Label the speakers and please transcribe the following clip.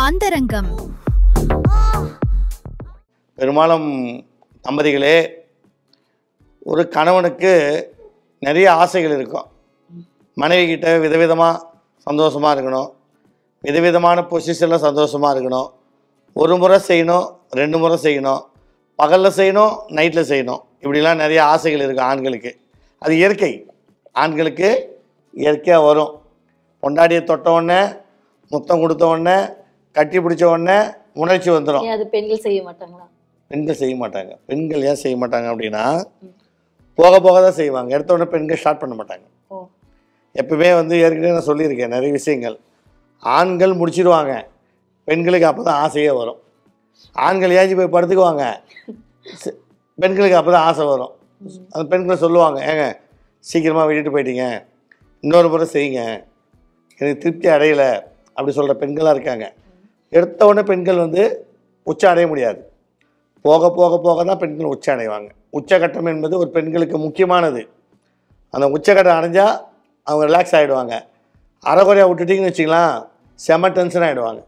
Speaker 1: அந்தரங்கம்.
Speaker 2: பெரும்பாலும் தம்பதிகளே, ஒரு கணவனுக்கு நிறைய ஆசைகள் இருக்கும். மனைவி கிட்ட விதவிதமாக சந்தோஷமாக இருக்கணும், விதவிதமான பொசிஷனில் சந்தோஷமாக இருக்கணும். ஒரு முறை செய்யணும், 2 முறை செய்யணும், பகலில் செய்யணும், நைட்டில் செய்யணும். இப்படிலாம் நிறைய ஆசைகள் இருக்கும் ஆண்களுக்கு. அது இயற்கை, ஆண்களுக்கு இயற்கையாக வரும். பொண்டாடியை தொட்ட உடனே, முத்தம் கொடுத்த உடனே, கட்டி பிடிச்ச உடனே உணர்ச்சி வந்துடும்.
Speaker 3: அது பெண்கள் செய்ய மாட்டாங்களா?
Speaker 2: பெண்கள் செய்ய மாட்டாங்க. பெண்கள் ஏன் செய்ய மாட்டாங்க அப்படின்னா, போக போக தான் செய்வாங்க. எடுத்த உடனே பெண்கள் ஸ்டார்ட் பண்ண மாட்டாங்க. எப்பவுமே ஏற்கனவே நான் சொல்லியிருக்கேன் நிறைய விஷயங்கள். ஆண்கள் முடிச்சிடுவாங்க, பெண்களுக்கு அப்போ தான் ஆசையே வரும். ஆண்கள் ஏஞ்சி போய் படுத்துக்குவாங்க, பெண்களுக்கு அப்போ தான் ஆசை வரும். அந்த பெண்களை சொல்லுவாங்க, ஏங்க சீக்கிரமாக விட்டுட்டு போயிட்டீங்க, இன்னொரு முறை செய்யுங்க, எனக்கு திருப்தி அடையலை அப்படி சொல்கிற பெண்களாக இருக்காங்க. எடுத்த உடனே பெண்கள் உச்ச அடைய முடியாது. போக போக போக தான் பெண்கள் உச்ச அடைவாங்க. உச்சகட்டம் என்பது ஒரு பெண்களுக்கு முக்கியமானது. அந்த உச்சகட்டம் அடைஞ்சால் அவங்க ரிலாக்ஸ் ஆகிடுவாங்க. அரைக்குறையாக விட்டுட்டிங்கன்னு வச்சிங்களேன், செம டென்ஷன் ஆகிடுவாங்க.